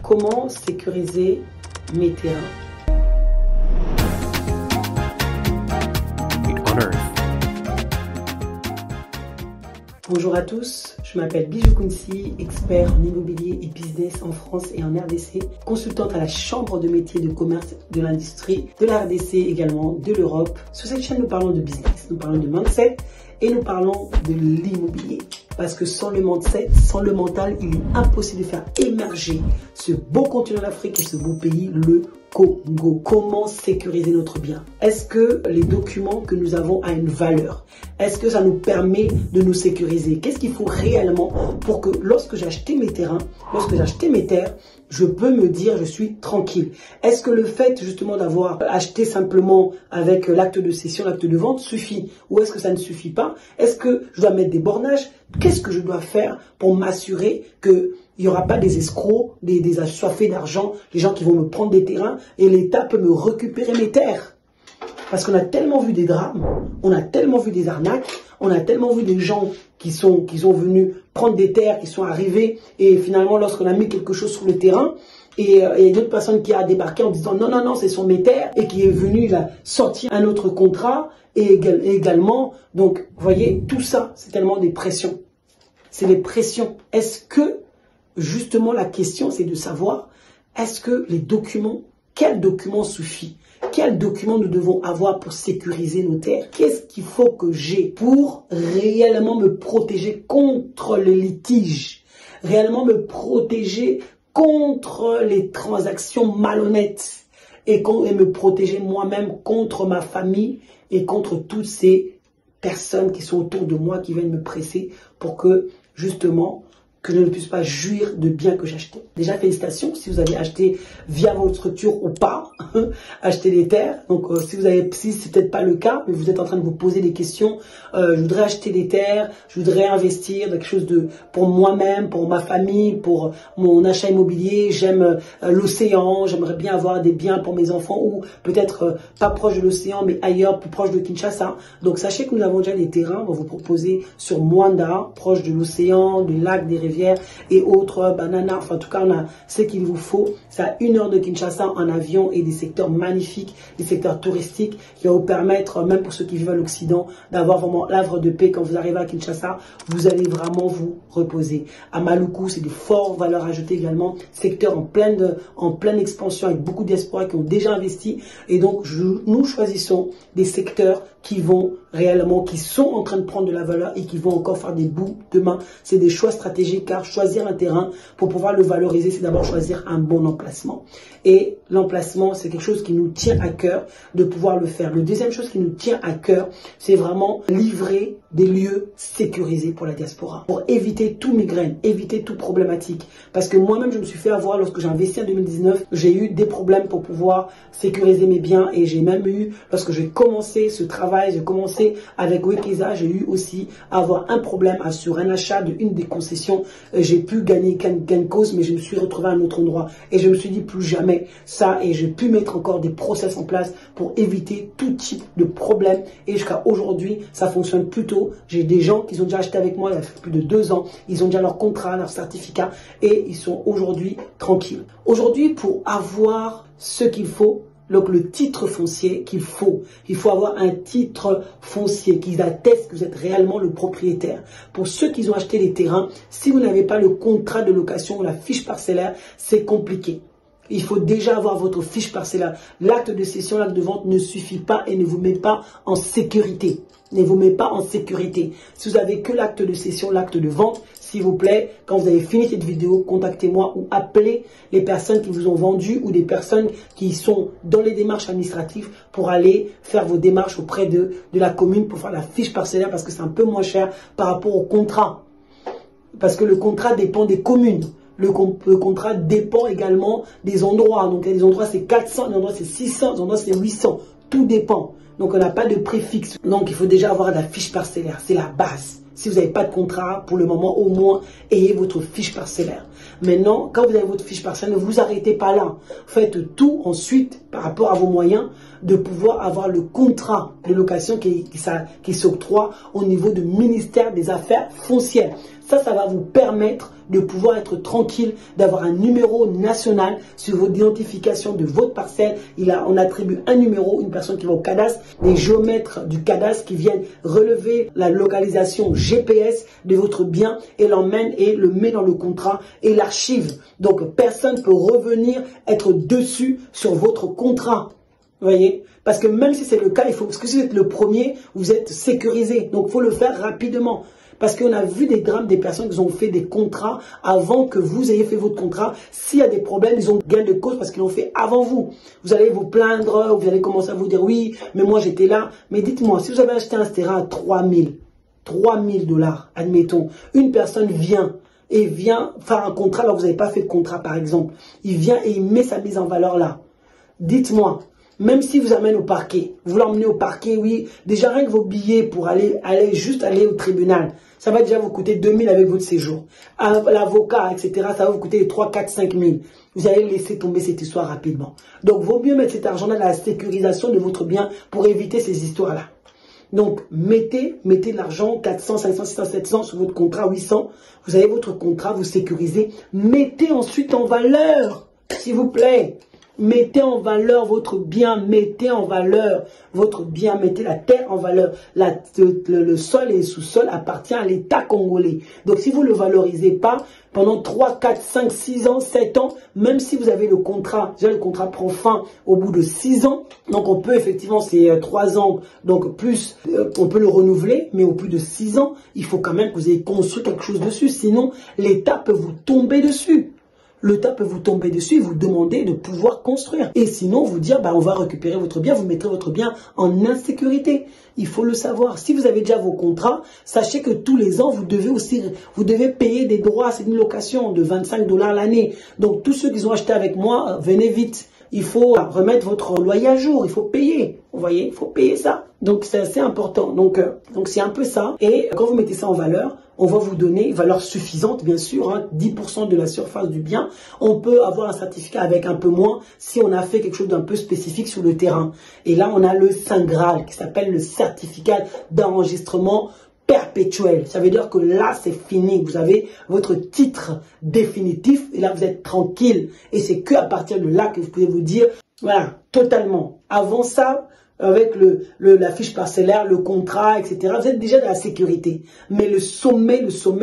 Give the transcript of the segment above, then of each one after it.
Comment sécuriser mes terrains? Bonjour à tous, je m'appelle Bijou Kounsi, expert en immobilier et business en France et en RDC, consultante à la Chambre de métiers de commerce de l'industrie de la RDC également, de l'Europe. Sur cette chaîne, nous parlons de business, nous parlons de mindset et nous parlons de l'immobilier. Parce que sans le mindset, sans le mental, il est impossible de faire émerger ce beau continent d'Afrique et ce beau pays, le Congo. Comment sécuriser notre bien? Est-ce que les documents que nous avons ont une valeur? Est-ce que ça nous permet de nous sécuriser? Qu'est-ce qu'il faut réellement pour que lorsque j'ai acheté mes terrains, lorsque j'ai acheté mes terres, je peux me dire je suis tranquille? Est-ce que le fait justement d'avoir acheté simplement avec l'acte de cession, l'acte de vente suffit? Ou est-ce que ça ne suffit pas? Est-ce que je dois mettre des bornages? Qu'est-ce que je dois faire pour m'assurer qu'il n'y aura pas des escrocs, des assoiffés d'argent, les gens qui vont me prendre des terrains et l'État peut me récupérer mes terres? Parce qu'on a tellement vu des drames, on a tellement vu des arnaques, on a tellement vu des gens qui sont venus prendre des terres, qui sont arrivés et finalement lorsqu'on a mis quelque chose sur le terrain, et une autre personne qui a débarqué en disant non, non, non, ce sont mes terres et qui est venu là, sortir un autre contrat et également, donc vous voyez, tout ça, c'est tellement des pressions. C'est des pressions. Est-ce que, justement, la question, c'est de savoir, est-ce que les documents, quel document suffit? Quels documents nous devons avoir pour sécuriser nos terres? Qu'est-ce qu'il faut que j'ai pour réellement me protéger contre le litige? Réellement me protéger contre les transactions malhonnêtes et me protéger moi-même contre ma famille et contre toutes ces personnes qui sont autour de moi qui viennent me presser pour que justement que je ne puisse pas jouir de biens que j'ai achetés. Déjà, félicitations si vous avez acheté via votre structure ou pas, acheter des terres. Donc, si c'est peut-être pas le cas, mais vous êtes en train de vous poser des questions, je voudrais acheter des terres, je voudrais investir dans quelque chose pour moi-même, pour ma famille, pour mon achat immobilier. J'aime l'océan, j'aimerais bien avoir des biens pour mes enfants ou peut-être pas proche de l'océan, mais ailleurs, plus proche de Kinshasa. Donc, sachez que nous avons déjà des terrains. On va vous proposer sur Mwanda, proche de l'océan, du lac, des rivières et autres, bananas, enfin en tout cas on a ce qu'il vous faut. C'est à 1 heure de Kinshasa en avion et des secteurs magnifiques, des secteurs touristiques qui vont vous permettre, même pour ceux qui vivent à l'Occident, d'avoir vraiment l'havre de paix. Quand vous arrivez à Kinshasa, vous allez vraiment vous reposer. À Maluku, c'est de fortes valeurs ajoutées également, secteur en pleine expansion avec beaucoup d'espoir qui ont déjà investi et donc nous choisissons des secteurs qui vont réellement, qui sont en train de prendre de la valeur et qui vont encore faire des bouts demain. C'est des choix stratégiques car choisir un terrain pour pouvoir le valoriser, c'est d'abord choisir un bon emplacement. Et l'emplacement, c'est quelque chose qui nous tient à cœur de pouvoir le faire. Le deuxième chose qui nous tient à cœur, c'est vraiment livrer des lieux sécurisés pour la diaspora. Pour éviter tout migraine, éviter tout problématique. Parce que moi-même, je me suis fait avoir lorsque j'ai investi en 2019, j'ai eu des problèmes pour pouvoir sécuriser mes biens et j'ai même eu, lorsque j'ai commencé ce travail, j'ai commencé avec Wekeza, j'ai eu aussi à avoir un problème sur un achat d'une des concessions. J'ai pu gagner cause, mais je me suis retrouvé à un autre endroit. Et je me suis dit plus jamais ça et j'ai pu mettre encore des process en place pour éviter tout type de problème. Et jusqu'à aujourd'hui, ça fonctionne plutôt. J'ai des gens qui ont déjà acheté avec moi il y a plus de 2 ans. Ils ont déjà leur contrat, leur certificat et ils sont aujourd'hui tranquilles. Aujourd'hui, pour avoir ce qu'il faut, donc le titre foncier qu'il faut, il faut avoir un titre foncier qui atteste que vous êtes réellement le propriétaire. Pour ceux qui ont acheté les terrains, si vous n'avez pas le contrat de location ou la fiche parcellaire, c'est compliqué. Il faut déjà avoir votre fiche parcellaire. L'acte de cession, l'acte de vente ne suffit pas et ne vous met pas en sécurité. Ne vous met pas en sécurité. Si vous avez que l'acte de cession, l'acte de vente, s'il vous plaît, quand vous avez fini cette vidéo, contactez-moi ou appelez les personnes qui vous ont vendu ou des personnes qui sont dans les démarches administratives pour aller faire vos démarches auprès de la commune pour faire la fiche parcellaire parce que c'est un peu moins cher par rapport au contrat. Parce que le contrat dépend des communes. Le contrat dépend également des endroits. Donc, il y a des endroits c'est 400, des endroits c'est 600, des endroits c'est 800. Tout dépend. Donc, on n'a pas de prix fixe. Donc, il faut déjà avoir la fiche parcellaire. C'est la base. Si vous n'avez pas de contrat, pour le moment, au moins, ayez votre fiche parcellaire. Maintenant, quand vous avez votre fiche parcellaire, ne vous arrêtez pas là. Faites tout ensuite, par rapport à vos moyens, de pouvoir avoir le contrat de location qui s'octroie au niveau du ministère des Affaires foncières. Ça va vous permettre de pouvoir être tranquille, d'avoir un numéro national sur votre identification de votre parcelle. On attribue un numéro, une personne qui va au cadastre, des géomètres du cadastre qui viennent relever la localisation GPS de votre bien et l'emmène et le met dans le contrat et l'archive. Donc personne ne peut revenir être dessus sur votre contrat. Vous voyez? Parce que même si c'est le cas, parce que si vous êtes le premier, vous êtes sécurisé. Donc il faut le faire rapidement. Parce qu'on a vu des drames, des personnes qui ont fait des contrats avant que vous ayez fait votre contrat. S'il y a des problèmes, ils ont gain de cause parce qu'ils l'ont fait avant vous. Vous allez vous plaindre, vous allez commencer à vous dire oui, mais moi j'étais là. Mais dites-moi, si vous avez acheté un terrain à 3000 $, admettons, une personne vient faire un contrat alors que vous n'avez pas fait de contrat par exemple. Il vient et il met sa mise en valeur là. Dites-moi. Même si vous amène au parquet, vous l'emmenez au parquet, oui, déjà rien que vos billets pour aller au tribunal, ça va déjà vous coûter 2000 avec votre séjour. L'avocat, etc., ça va vous coûter 3, 4, 5000. Vous allez laisser tomber cette histoire rapidement. Donc, vaut mieux mettre cet argent-là dans la sécurisation de votre bien pour éviter ces histoires-là. Donc, mettez de l'argent, 400, 500, 600, 700 sur votre contrat, 800. Vous avez votre contrat, vous sécurisez. Mettez ensuite en valeur, s'il vous plaît. Mettez en valeur votre bien, mettez en valeur votre bien, mettez la terre en valeur. Le sol et le sous-sol appartient à l'État congolais. Donc si vous ne le valorisez pas, pendant 3, 4, 5, 6 ans, 7 ans, même si vous avez le contrat, déjà le contrat prend fin au bout de 6 ans, donc on peut effectivement, c'est 3 ans, donc plus, on peut le renouveler, mais au bout de 6 ans, il faut quand même que vous ayez construit quelque chose dessus, sinon l'État peut vous tomber dessus. L'État peut vous tomber dessus et vous demander de pouvoir construire. Et sinon, vous dire, on va récupérer votre bien, vous mettrez votre bien en insécurité. Il faut le savoir. Si vous avez déjà vos contrats, sachez que tous les ans, vous devez payer des droits. C'est une location de 25 $ l'année. Donc, tous ceux qui ont acheté avec moi, venez vite. Il faut remettre votre loyer à jour. Il faut payer. Vous voyez, il faut payer ça. Donc, c'est assez important. Donc c'est un peu ça. Et quand vous mettez ça en valeur, on va vous donner une valeur suffisante, bien sûr, 10% de la surface du bien. On peut avoir un certificat avec un peu moins si on a fait quelque chose d'un peu spécifique sur le terrain. Et là, on a le Saint Graal qui s'appelle le certificat d'enregistrement perpétuel. Ça veut dire que là, c'est fini. Vous avez votre titre définitif et là, vous êtes tranquille. Et c'est qu'à partir de là que vous pouvez vous dire, voilà, totalement. Avant ça, avec la fiche parcellaire, le contrat, etc. Vous êtes déjà dans la sécurité. Mais le sommet,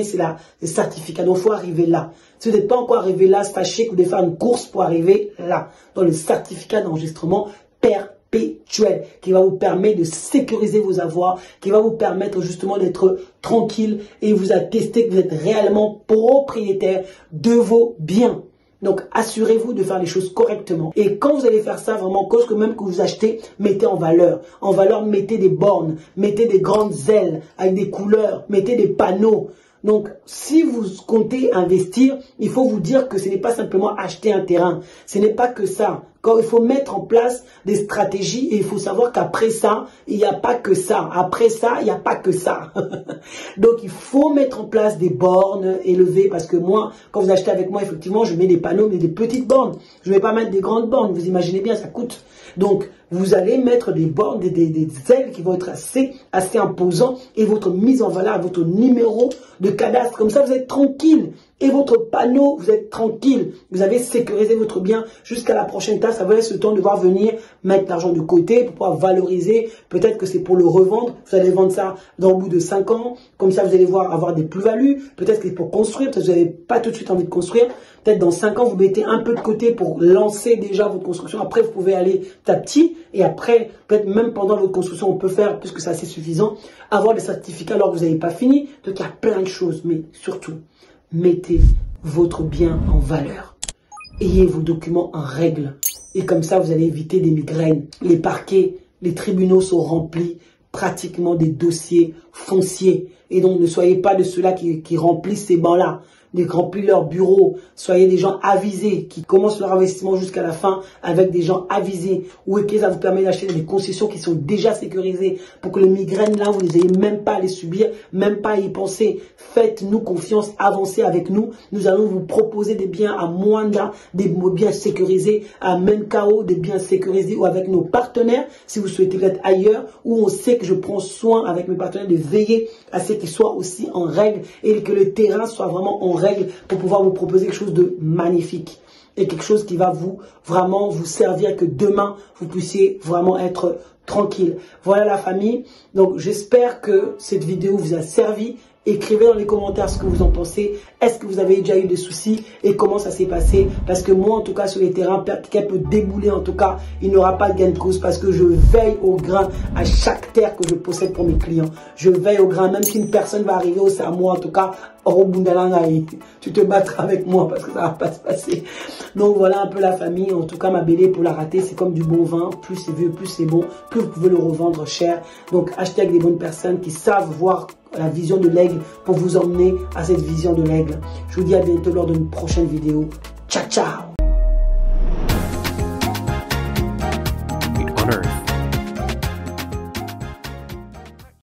c'est le certificat. Donc, il faut arriver là. Si vous n'êtes pas encore arrivé là, sachez que vous devez faire une course pour arriver là. Dans le certificat d'enregistrement perpétuel, qui va vous permettre de sécuriser vos avoirs, qui va vous permettre justement d'être tranquille et vous attester que vous êtes réellement propriétaire de vos biens. Donc, assurez-vous de faire les choses correctement. Et quand vous allez faire ça, vraiment, cause que même que vous achetez, mettez en valeur. En valeur, mettez des bornes, mettez des grandes ailes avec des couleurs, mettez des panneaux. Donc, si vous comptez investir, il faut vous dire que ce n'est pas simplement acheter un terrain. Ce n'est pas que ça. Quand il faut mettre en place des stratégies et il faut savoir qu'après ça, il n'y a pas que ça. Après ça, il n'y a pas que ça. Donc, il faut mettre en place des bornes élevées parce que moi, quand vous achetez avec moi, effectivement, je mets des panneaux, mais des petites bornes. Je ne vais pas mettre des grandes bornes. Vous imaginez bien, ça coûte. Donc, vous allez mettre des bornes, des ailes qui vont être assez imposants et votre mise en valeur, votre numéro de cadastre. Comme ça, vous êtes tranquille. Et votre panneau, vous êtes tranquille. Vous avez sécurisé votre bien jusqu'à la prochaine tasse. Ça vous laisse le temps de devoir venir mettre l'argent de côté pour pouvoir valoriser. Peut-être que c'est pour le revendre. Vous allez vendre ça dans le bout de 5 ans. Comme ça, vous allez avoir des plus-values. Peut-être que c'est pour construire. Peut-être que vous n'avez pas tout de suite envie de construire. Peut-être dans 5 ans, vous mettez un peu de côté pour lancer déjà votre construction. Après, vous pouvez aller petit à petit. Et après, peut-être même pendant votre construction, on peut faire, puisque c'est assez suffisant, avoir des certificats alors que vous n'avez pas fini. Donc, il y a plein de choses. Mais surtout, mettez votre bien en valeur. Ayez vos documents en règle. Et comme ça, vous allez éviter des migraines. Les parquets, les tribunaux sont remplis pratiquement des dossiers fonciers. Et donc, ne soyez pas de ceux-là qui remplissent ces bancs-là. remplir leur bureau. Soyez des gens avisés qui commencent leur investissement jusqu'à la fin avec des gens avisés. Ou que ça vous permet d'acheter des concessions qui sont déjà sécurisées pour que les migraines là, vous les ayez même pas à les subir, même pas à y penser. Faites-nous confiance, avancez avec nous. Nous allons vous proposer des biens à moindre, des biens sécurisés, à même KO, des biens sécurisés ou avec nos partenaires si vous souhaitez être ailleurs, où on sait que je prends soin avec mes partenaires de veiller à ce qu'ils soient aussi en règle et que le terrain soit vraiment en règle pour pouvoir vous proposer quelque chose de magnifique et quelque chose qui va vraiment vous servir, que demain vous puissiez vraiment être tranquille. Voilà la famille. Donc j'espère que cette vidéo vous a servi. Écrivez dans les commentaires ce que vous en pensez. Est-ce que vous avez déjà eu des soucis et comment ça s'est passé? Parce que moi, en tout cas, sur les terrains, qu'elle peut débouler, en tout cas, il n'aura pas de gain de cause parce que je veille au grain à chaque terre que je possède pour mes clients. Je veille au grain, même si une personne va arriver au moi, en tout cas, tu te battras avec moi parce que ça va pas se passer. Donc voilà un peu la famille. En tout cas, ma bébé, pour la rater, c'est comme du bon vin. Plus c'est vieux, plus c'est bon. Plus vous pouvez le revendre cher. Donc achetez avec des bonnes personnes qui savent voir la vision de l'aigle pour vous emmener à cette vision de l'aigle. Je vous dis à bientôt lors d'une prochaine vidéo. Ciao, ciao!